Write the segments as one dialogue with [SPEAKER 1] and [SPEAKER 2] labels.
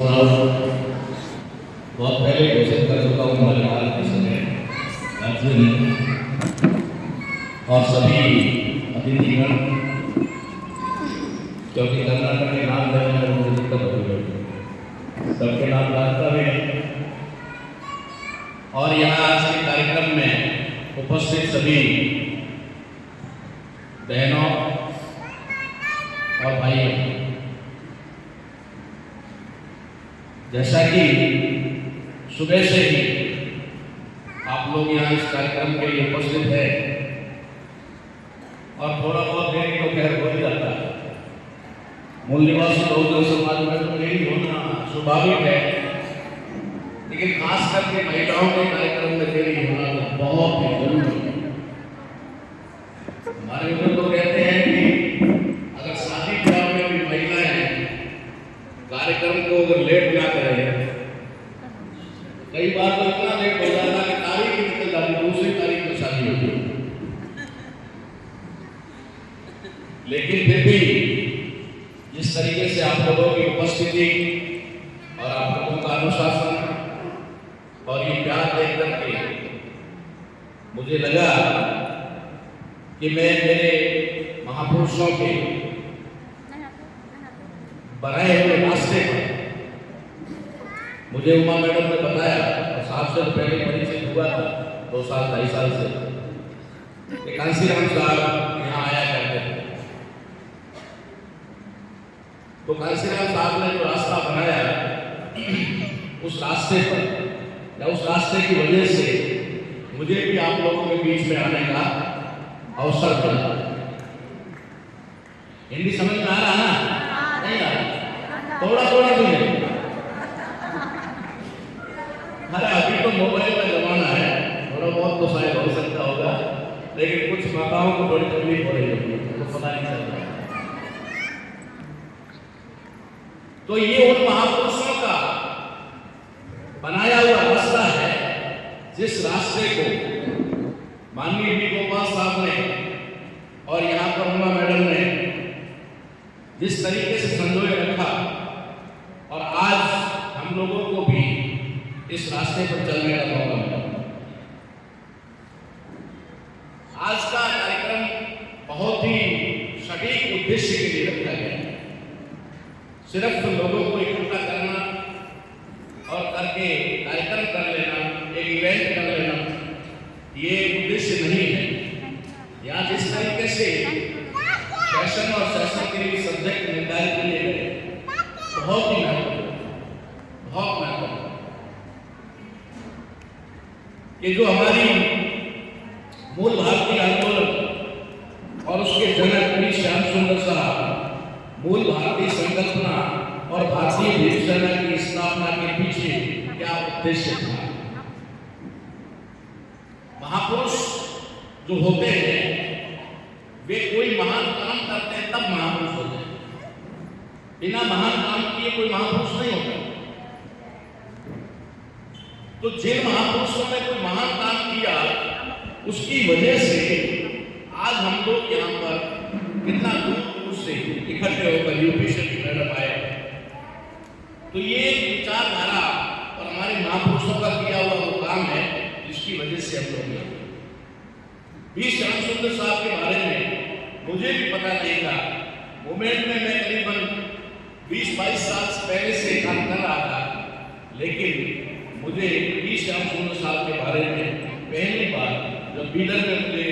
[SPEAKER 1] बहुत पहले घोषित कर चुका हूँ मलयाल के समय राज्य में और सभी अतिथिगण, क्योंकि कर्नाटक के नाम लेने में मुझे दिक्कत हो गई, सबके नाम जानता भी और यहाँ आज के कार्यक्रम में उपस्थित सभी बहनों और भाइयों, जैसा कि सुबह से ही आप लोग यहाँ इस कार्यक्रम के लिए उपस्थित हैं और थोड़ा बहुत देरी तो खैर हो ही जाता है। मूल निवासी बहुजन समाज में तो यही होना स्वाभाविक है, लेकिन खास करके महिलाओं के कार्यक्रम में देरी होना तो बहुत ही जरूरी है। हमारे उधर तो कहते हैं कि अगर शादी ब्याह में भी महिलाएं कार्यक्रम को अगर लेट ना करें, कई बार तो इतना लेट हो जाता है कि तारीख ही निकल जाती है, दूसरी तारीख में शादी होती है। लेकिन फिर भी जिस तरीके से आप लोगों की उपस्थिति और आप लोगों का अनुशासन और ये प्यार देख करके मुझे लगा कि मैं मेरे महापुरुषों के बनाए हुए रास्ते पर, मुझे उमा मैडम ने बताया और साहब से पहले परिचय हुआ था 2 साल 2.5 साल से कि कांसीराम साहब यहाँ आया करते थे। तो कांसीराम साहब ने जो रास्ता बनाया, उस रास्ते पर या उस रास्ते की वजह से मुझे भी आप लोगों के बीच में आने का अवसर मिला। हिंदी समझ में आ रहा ना? नहीं आ रहा? थोड़ा थोड़ा भी नहीं। अरे अभी तो मोबाइल का जमाना है, थोड़ा बहुत तो शायद हो सकता होगा, लेकिन कुछ माताओं को बड़ी तकलीफ हो रही होगी, तो पता नहीं चलता। तो ये उन महापुरुषों का बनाया हुआ रास्ता है, जिस रास्ते को माननीय डी गोपाल साहब ने और यहाँ पर उमा मैडम ने जिस तरीके से संजोए रखा, और आज हम लोगों को भी इस रास्ते पर चलने का मौका मिला। आज का कार्यक्रम बहुत ही सटीक उद्देश्य के लिए रखा गया है। सिर्फ लोगों को इकट्ठा करना और करके कार्यक्रम कर लेना, एक इवेंट कर लेना, ये उद्देश्य नहीं है। यहाँ जिस तरीके से फैशन और सेशन के लिए सब्जेक्ट निर्धारित किए गए, बहुत ही बहुत महत्वपूर्ण कि जो हमारी मूल भारतीय आंदोलन और उसके जनक श्री श्याम सुंदर साहब, मूल भारतीय संकल्पना और भारतीय भीमसेना की स्थापना के पीछे क्या उद्देश्य था। महापुरुष जो होते हैं वे कोई महान काम करते हैं तब महापुरुष होते हैं, बिना महान काम किए कोई महापुरुष नहीं होता। तो जिन महापुरुषों ने कोई महान काम किया, उसकी वजह से आज हम लोग यहाँ पर कितना दूर से इकट्ठे होकर यूपी से मैडम आए। तो ये विचारधारा और हमारे महापुरुषों का किया हुआ वो काम है, जिसकी वजह से हम लोग यहाँ भी श्याम सुंदर साहब के बारे में मुझे भी पता नहीं था। मूवमेंट में मैं करीबन 20-22 साल पहले से काम कर रहा था, लेकिन मुझे श्याम सुंदर साहब के बारे में पहली बार जब बीदर में मुझे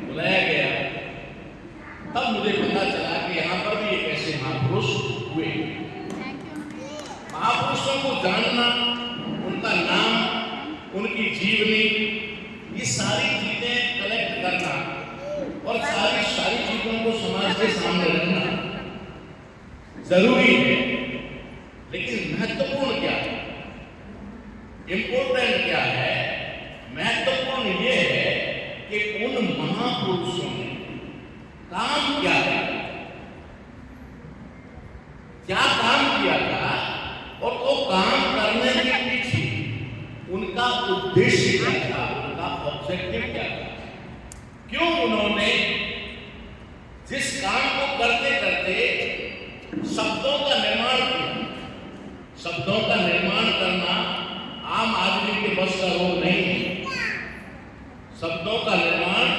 [SPEAKER 1] बुलाया गया, तब मुझे पता चला कि यहाँ पर भी एक ऐसे महापुरुष हुए। महापुरुषों को जानना, उनका नाम, उनकी जीवनी, ये सारी चीजें कलेक्ट करना और सारी चीजों को समाज के सामने रखना जरूरी है। लेकिन महत्वपूर्ण क्या है, इंपोर्टेंट क्या है? महत्वपूर्ण ये है कि उन महापुरुषों ने काम क्या है, क्या काम किया था, और वो काम करने के पीछे उनका उद्देश्य क्या था, उनका ऑब्जेक्टिव क्या था, क्यों उन्होंने जिस काम को करते करते शब्दों का निर्माण किया, शब्दों का निर्माण करना आम आदमी के बस का रोग नहीं है। शब्दों का निर्माण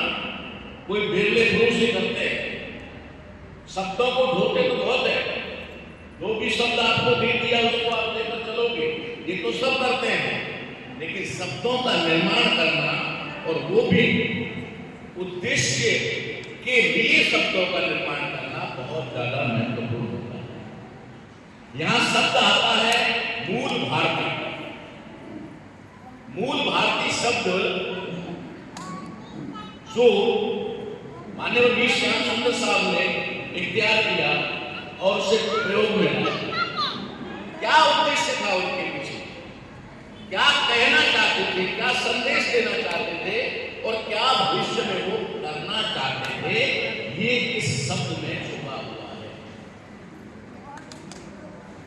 [SPEAKER 1] कोई बिरले पुरुष ही करते हैं। शब्दों को ढोते तो बहुत है, जो भी शब्द आपको दे दिया उसको आप लेकर चलोगे, ये तो सब करते हैं। लेकिन शब्दों का निर्माण करना और वो भी उद्देश्य के लिए शब्दों का निर्माण करना बहुत ज्यादा महत्वपूर्ण होता है। यहां शब्द आता है मूल भारती। मूल भारतीय शब्द जो माननीय वी श्याम सुंदर साहब ने इख्तियार किया और उसे प्रयोग में लाया। क्या उद्देश्य था उनके पीछे, क्या कहना चाहते थे, क्या संदेश देना चाहते थे और क्या भविष्य में वो करना चाहते थे, ये इस शब्द में छुपा हुआ है।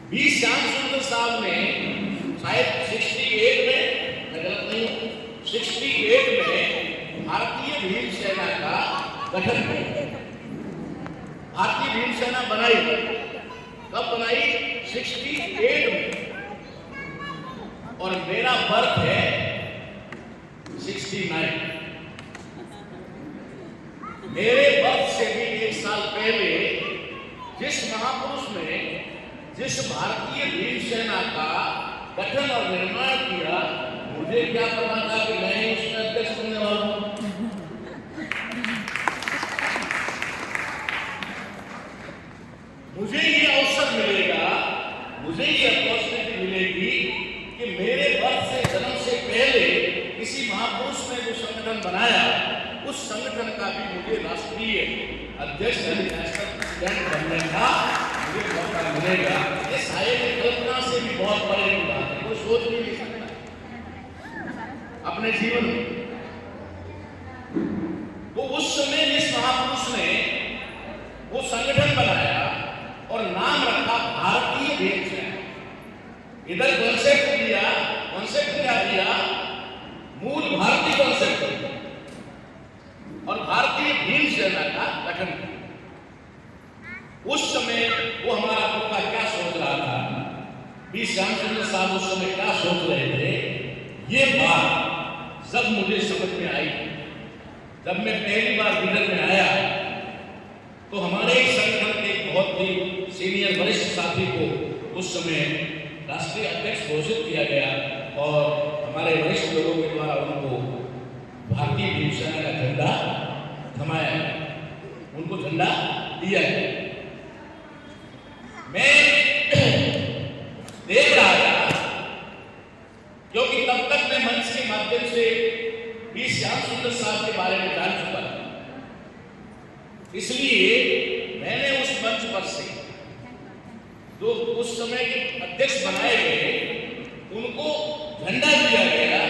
[SPEAKER 1] वी श्याम सुंदर साहब ने शायद 68 में, मैं गलत नहीं हूं, 68 में भारतीय भीम सेना का गठन किया। भारतीय भीम सेना बनाई, कब बनाई? 68 में। और मेरा बर्थ है 69। मेरे बर्थ से भी 1 साल पहले जिस महापुरुष ने जिस भारतीय भीम सेना का गठन और निर्माण किया, मुझे क्या पता था कि मैं ही उसका अध्यक्ष बनने वाला हूं। मुझे ये अवसर मिलेगा, मुझे ये अपॉर्चुनिटी मिलेगी कि मेरे बर्थ से, जन्म से पहले किसी महापुरुष ने जो संगठन बनाया, उस संगठन का भी मुझे राष्ट्रीय अध्यक्ष नेशनल प्रेसिडेंट बनने का मुझे मौका मिलेगा। ये शायद कल्पना से भी बहुत बड़ी बात है, कोई सोच भी नहीं सकता अपने जीवन में। तो उस समय जिस महापुरुष ने वो संगठन बनाया और नाम रखा भारतीय भीम सेना, इधर कॉन्सेप्ट दिया, कॉन्सेप्ट क्या दिया? मूल भारतीय कॉन्सेप्ट और भारतीय भीम सेना का गठन किया। उस समय वो हमारा पुरखा क्या सोच रहा था, वी श्याम सुंदर साहब उस समय क्या सोच रहे थे, ये बात जब मुझे समझ में आई, जब मैं पहली बार बिदर में आया, तो हमारे संगठन के बहुत ही सीनियर वरिष्ठ साथी को उस समय राष्ट्रीय अध्यक्ष घोषित किया गया और हमारे वरिष्ठ लोगों के द्वारा उनको भारतीय भीम सेना का झंडा थमाया, उनको झंडा दिया गया। मैं देख रहा था, क्योंकि तब तक मैं मंच के माध्यम से वी श्याम सुंदर साहब के बारे में जान चुका था, इसलिए मैंने उस मंच पर से जो उस समय के अध्यक्ष बनाए गए उनको झंडा दिया गया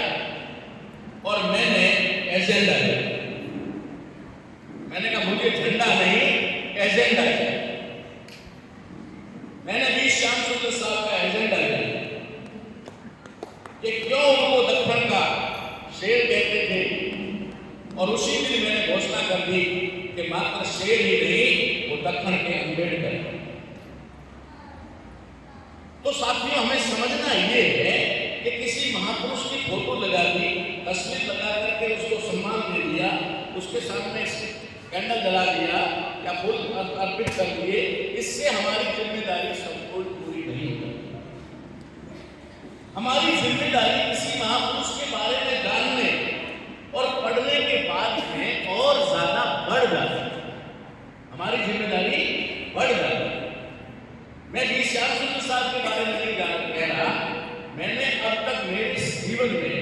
[SPEAKER 1] और मैंने एजेंडा दिया। मैंने कहा मुझे झंडा नहीं, एजेंडा चाहिए। मैंने वी श्याम सुंदर साहब का एजेंडा दिया कि क्यों उनको दक्षिण का शेर कहते थे, और उसी दिन मैंने घोषणा कर दी कि मात्र शेर ही नहीं, वो दक्षिण के अम्बेडकर। तो साथियों, हमें समझना ये है कि किसी महापुरुष की फोटो लगा दी, तस्वीर लगा करके उसको सम्मान दे दिया, उसके सामने कैंडल जला दिया या फूल अर्पित कर दिए, इससे हमारी जिम्मेदारी संपूर्ण पूरी नहीं होती। हमारी जिम्मेदारी किसी महापुरुष के बारे में जानने और पढ़ने के बाद में और ज्यादा बढ़ जाती है। हमारी जिम्मेदारी बढ़ जाती है। मैं वी श्याम सुंदर साहब के बारे में नहीं कह रहा, मैंने अब तक मेरे जीवन में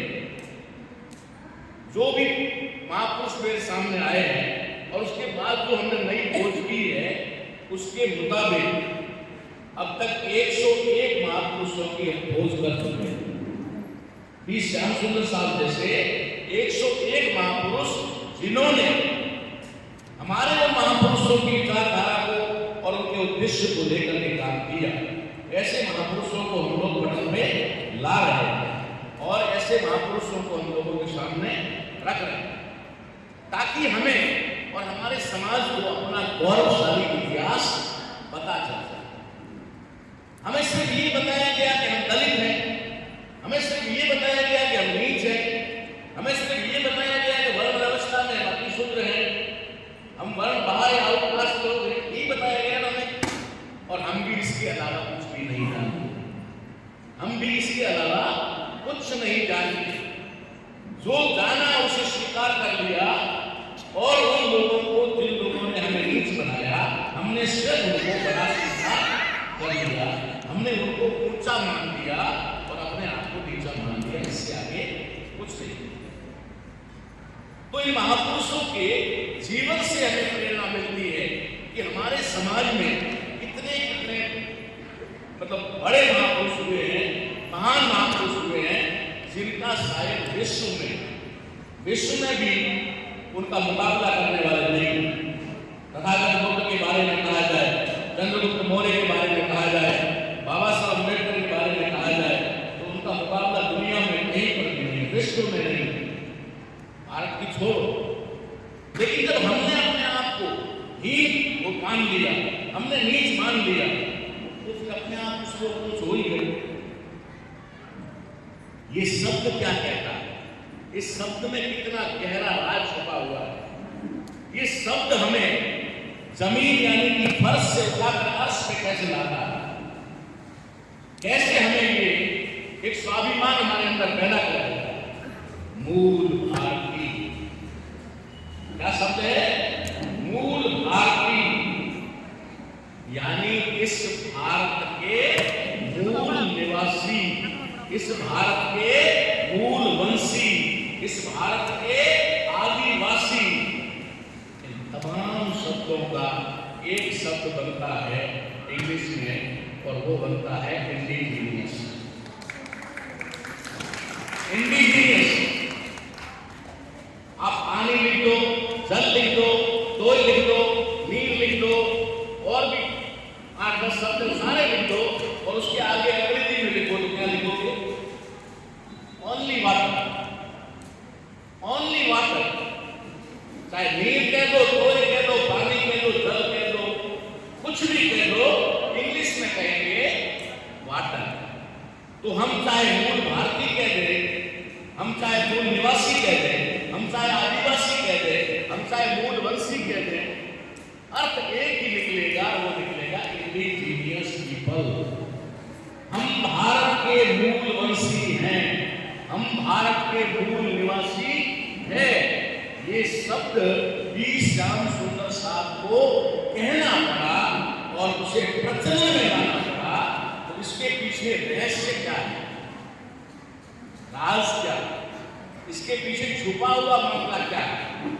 [SPEAKER 1] जो भी महापुरुष मेरे सामने आए हैं और उसके बाद जो हमने नई खोज की है, उसके मुताबिक अब तक 101 महापुरुषों की खोज कर चुके हैं। वी श्याम सुंदर साहब जैसे 101 महापुरुष जिन्होंने हमारे वो महापुरुषों की विचारधारा को और उनके उद्देश्य को लेकर के काम किया, ऐसे महापुरुषों को हम लोग पटल में ला रहे हैं और ऐसे महापुरुषों को हम लोगों के सामने रख रहे हैं, ताकि हमें और हमारे समाज को अपना गौरवशाली इतिहास पता चल जाए। हमें सिर्फ ये बताया गया कि हम दलित हैं, हमें सिर्फ ये बताया गया कि हम नीच हैं, हमें सिर्फ ये बताया गया कि वर्ण व्यवस्था में हम अति शूद्र हैं, हम वर्ण बाहर या आउटकास्ट लोग हैं, ये बताया गया ना हमें। और हम भी इसके अलावा कुछ भी नहीं जानते, हम भी इसके अलावा कुछ नहीं जानते। जो जाना उसे स्वीकार कर लिया, और उन लोगों को, जिन लोगों ने हमें नीच बनाया, हमने सिर्फ उनको बड़ा सीधा कर लिया, हमने उनको ऊंचा मान दिया और अपने आप को नीचा मान दिया। इससे आगे कुछ नहीं। तो इन महापुरुषों के जीवन से हमें प्रेरणा मिलती है कि हमारे समाज में कितने कितने मतलब बड़े महापुरुष हुए हैं, महान महापुरुष हुए हैं, जिनका शायद विश्व में भी उनका मुकाबला करने वाले नहीं। तथागत बुद्ध के बारे में कहा जाए, चंद्रगुप्त मौर्य के बारे में कहा जाए, बाबा साहब अम्बेडकर के बारे में कहा जाए, तो उनका मुकाबला दुनिया में कहीं पर भी नहीं, विश्व में नहीं, भारत की छोड़ो। लेकिन जब हमने अपने आप को हीन वो मान लिया, हमने नीच मान लिया, तो फिर अपने आप उसको कुछ हो ही गए। ये शब्द क्या कहता है? इस शब्द में कितना गहरा राज छुपा हुआ है। ये शब्द हमें जमीन यानी कि फर्श से उठाकर अर्श पे कैसे लाता है, कैसे हमें ये एक स्वाभिमान हमारे अंदर पैदा कर देता है। मूल भारती, क्या शब्द है? मूल भारती, यानी इस भारत के मूल निवासी, इस भारत के मूल वंशी, इस भारत के आदिवासी। इन तमाम शब्दों का एक शब्द बनता है इंग्लिश में, और वो बनता है इंडिजीनियस। इंडिजीनियस, आप पानी लिख दो, जल लिख दो, तोय लिख दो, नीर लिख दो, और भी 8-10 शब्द सारे लिख दो, और उसके आगे अंग्रेजी में लिखो तो क्या लिखोगे? Only water, only water. चाहे नीर कह दो, तोय कह दो, पानी कह दो, जल कह दो, कुछ भी कह दो, इंग्लिश में कहेंगे वाटर। तो हम चाहे मूल भारतीय कह दें, हम चाहे मूल निवासी कह दें, हम चाहे आदिवासी कह दें, हम चाहे मूल वंशी कह दें, अर्थ एक ही निकलेगा, वो निकलेगा इंडिजीनियस पीपल। हम भारत के मूल वंशी हैं, हम भारत के मूल निवासी हैं। ये शब्द भी श्याम सुंदर साहब को कहना पड़ा और उसे प्रचलन में लाना पड़ा। तो इसके पीछे रहस्य क्या है, राज क्या है, इसके पीछे छुपा हुआ मामला क्या है,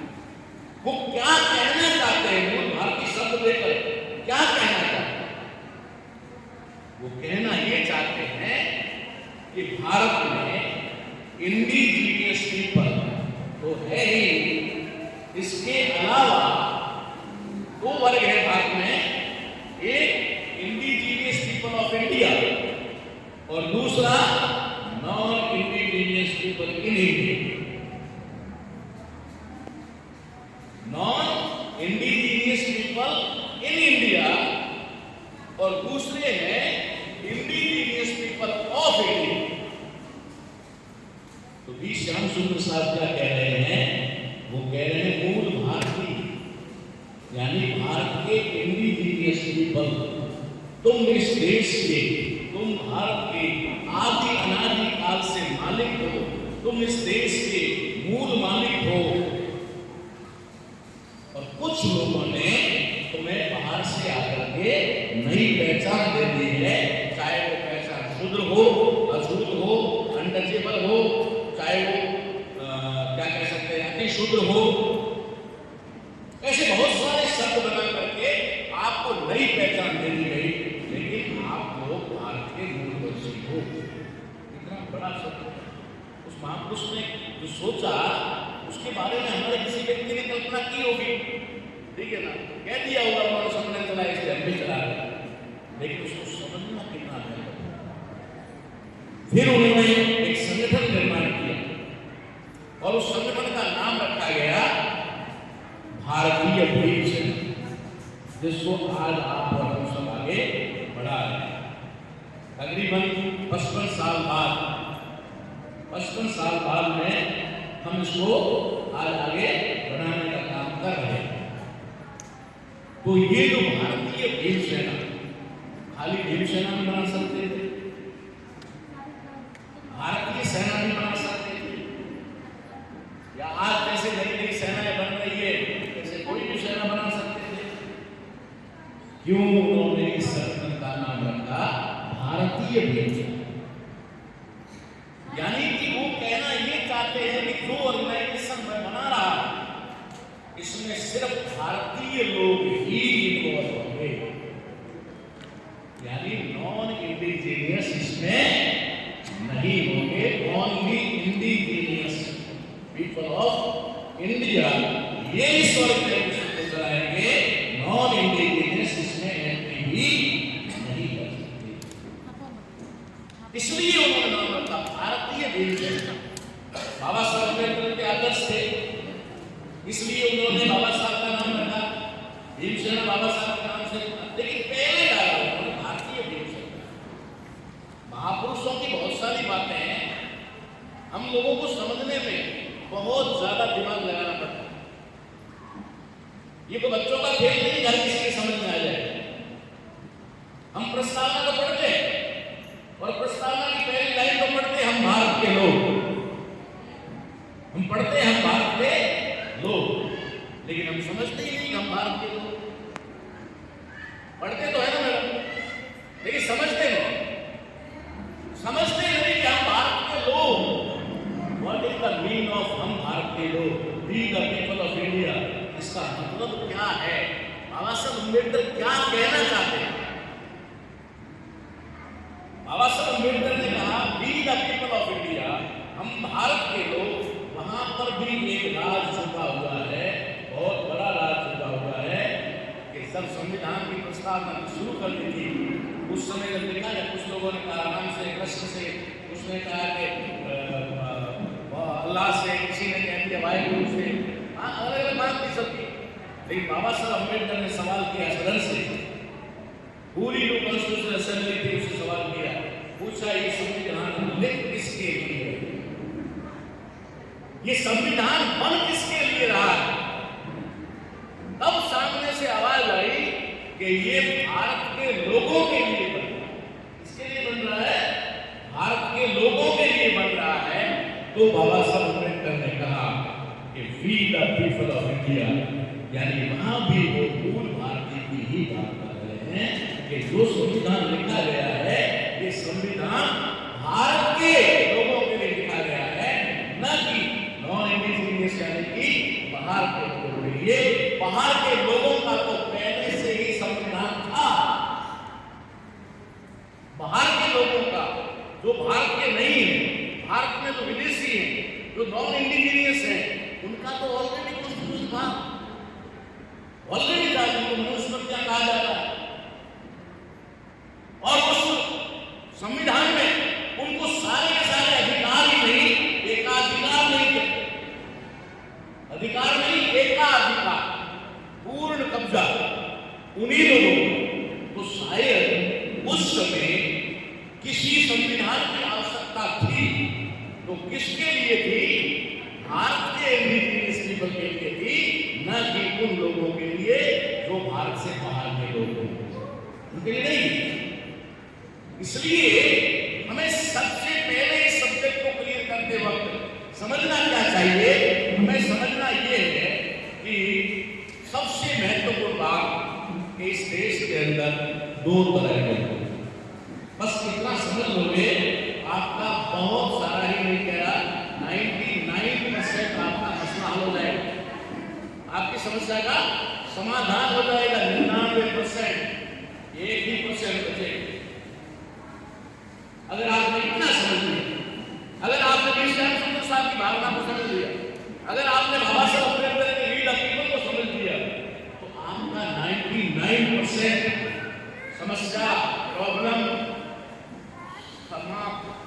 [SPEAKER 1] वो क्या कहना चाहते हैं? मूल भारतीय शब्द लेकर क्या कहना चाहते हैं? वो कहना ये चाहते हैं कि भारत में इंडिजीनियस पीपल तो है ही, इसके अलावा 2 वर्ग है भारत में, एक इंडिजीनियस पीपल ऑफ इंडिया और दूसरा non indigenous people in India. Non indigenous people in India और दूसरे हैं इंडिजीनियस पीपल ऑफ इंडिया। तो भी श्याम सुंदर साहब क्या कह रहे हैं? वो कह रहे हैं मूल भारतीय, यानी भारत के इंडिजीनियस पीपल, तुम इस देश के, तुम भारत के आदि अनादि काल से मालिक हो, तुम इस देश के मूल मालिक हो। और कुछ लोगों ने तुम्हें बाहर से आकर के नई पहचान दे दी है, चाहे वो पहचान शूद्र हो, अछूत हो, अनटचेबल हो, चाहे वो क्या कह सकते हैं अति शूद्र हो। ऐसे बहुत सारे शब्द बना करके आपको नई पहचान दे दी गई, लेकिन आप लोग भारत के मूलवंशी हो। इतना बड़ा शब्द उस महापुरुष ने जो सोचा, उसके बारे में हमारे किसी व्यक्ति ने कल्पना की होगी, ठीक है ना, कह दिया होगा हमारा समझने चला, इसलिए हम भी चला रहे, लेकिन उसको समझना कितना है। फिर उन्होंने एक संगठन निर्माण किया और उस संगठन का नाम रखा गया भारतीय परिषद, जिसको आज आप और हम सब आगे बढ़ा रहे हैं। तकरीबन 55 साल बाद में हम इसको आज आगे बढ़ाने का काम कर रहे हैं। तो ये जो भारतीय भीम सेना, खाली भीम सेना नहीं बना सकते थे, भारतीय सेना नहीं बना सकते थे, या आज जैसे नई नई सेनाएं बन रही है जैसे कोई भी सेना बना सकते थे। क्यों उन्होंने इस संगठन का नाम रखा भारतीय भीम सेना? यानी कि वो कहना ये चाहते हैं कि जो ऑर्गेनाइजेशन मैं बना रहा हूं इसमें सिर्फ भारतीय लोग ही इन्वॉल्व होंगे, यानी नॉन इंडिजीनियस इसमें नहीं होंगे। Only indigenous people of India ये इस ऑर्गेनाइजेशन को चलाएंगे, नॉन इंडिजीनियस इसमें एंट्री भी नहीं कर सकते। इसलिए उन्होंने नाम रखा भारतीय भीम सेना। बाबा साहब अम्बेडकर के आदर्श थे, इसलिए उन्होंने बाबा साहब का नाम रखा भीम सेना, बाबा साहब के नाम से। लेकिन पहले डाला उन्होंने भारतीय भीम सेना। महापुरुषों की बहुत सारी बातें हम लोगों को समझने में बहुत ज्यादा दिमाग लगाना पड़ता है। ये तो बच्चों का खेल नहीं, हर किसी के समझ में आ जाए। हम प्रस्तावना तो पढ़ते हैं और प्रस्तावना की पहली लाइन तो पढ़ते हम भारत के लोग, हम पढ़ते हैं हम भारत के लोग, लेकिन हम समझते ही नहीं हम भारत के लोग। पढ़ते तो है ना मैडम, लेकिन समझते नहीं कि हम भारत के लोग। What is the meaning of हम भारत के लोग, we the people of India? इसका मतलब क्या है? बाबा साहब अम्बेडकर क्या कहना चाहते हैं? बाबा साहब अम्बेडकर ने कहा we the people of India, हम भारत के लोग। वहां पर भी एक राज छुपा हुआ है, बहुत बड़ा राज छुपा हुआ है कि जब संविधान की प्रस्तावना शुरू कर दी थी उस समय जब देखा जब कुछ लोगों ने कहा आराम से कष्ट से, उसने कहा कि अल्लाह से, किसी ने कह दिया वाहिगुरु से, अलग अलग बात थी सबकी। लेकिन बाबा साहब अम्बेडकर ने सवाल किया सदन से, पूरी जो कॉन्स्टिट्यूशन असेंबली थी उससे सवाल किया, पूछा ये संविधान लिख किसके लिए, ये संविधान बन किसके लिए रहा है? तब सामने से आवाज आई कि ये भारत के लोगों के लिए बन रहा है। किसके लिए बन रहा है? भारत के लोगों के लिए बन रहा है। तो बाबा साहब अम्बेडकर ने कहा कि we the people of India, यानी वहां भी वो मूल भारतीय की ही बात कर रहे हैं कि जो संविधान लिखा गया है ये संविधान भारत के लोगों के लिए लिखा गया है, न कि नॉन इंडिजीनियस यानी कि बाहर के लोगों के लिए। बाहर के लोगों का तो पहले से ही संविधान था। बाहर के लोगों का जो भारत के नहीं है, भारत में जो विदेशी हैं, जो नॉन इंडिजीनियस हैं, उनका तो ऑलरेडी कॉन्स्टिट्यूशन था, ऑलरेडी था, जिनको मनुस्मृतियां कहा जाता है। और उस संविधान में उनको सारे के सारे अधिकार ही नहीं, एकाधिकार नहीं थे, अधिकार नहीं एकाधिकार, पूर्ण कब्जा उन्हीं लोगों को। तो शायद उस समय किसी संविधान की आवश्यकता थी तो किसके लिए थी? भारत के इंडिजीनियस पीपल के लिए थी, न कि उन लोगों के लिए जो भारत से बाहर के लोग हैं, उनके लिए नहीं। इसलिए हमें सबसे पहले इस सब्जेक्ट को क्लियर करते वक्त समझना क्या चाहिए? हमें समझना ये है कि सबसे महत्वपूर्ण बात कि इस देश के अंदर दो तरह के लोग, बस इतना समझ लोगे आपका बहुत सारा ही नहीं कह रहा 99% आपका मसला हल हो जाएगा, आपकी समस्या का समाधान हो जाएगा। 99% 1% बचेगा। अगर आपने इतना समझ लिया, अगर आपने वीर साहब की भावना को समझ लिया, अगर आपने बाबा साहब अम्बेडकर के वी द पीपल को समझ लिया, तो आपका 99% समस्या प्रॉब्लम समाप्त।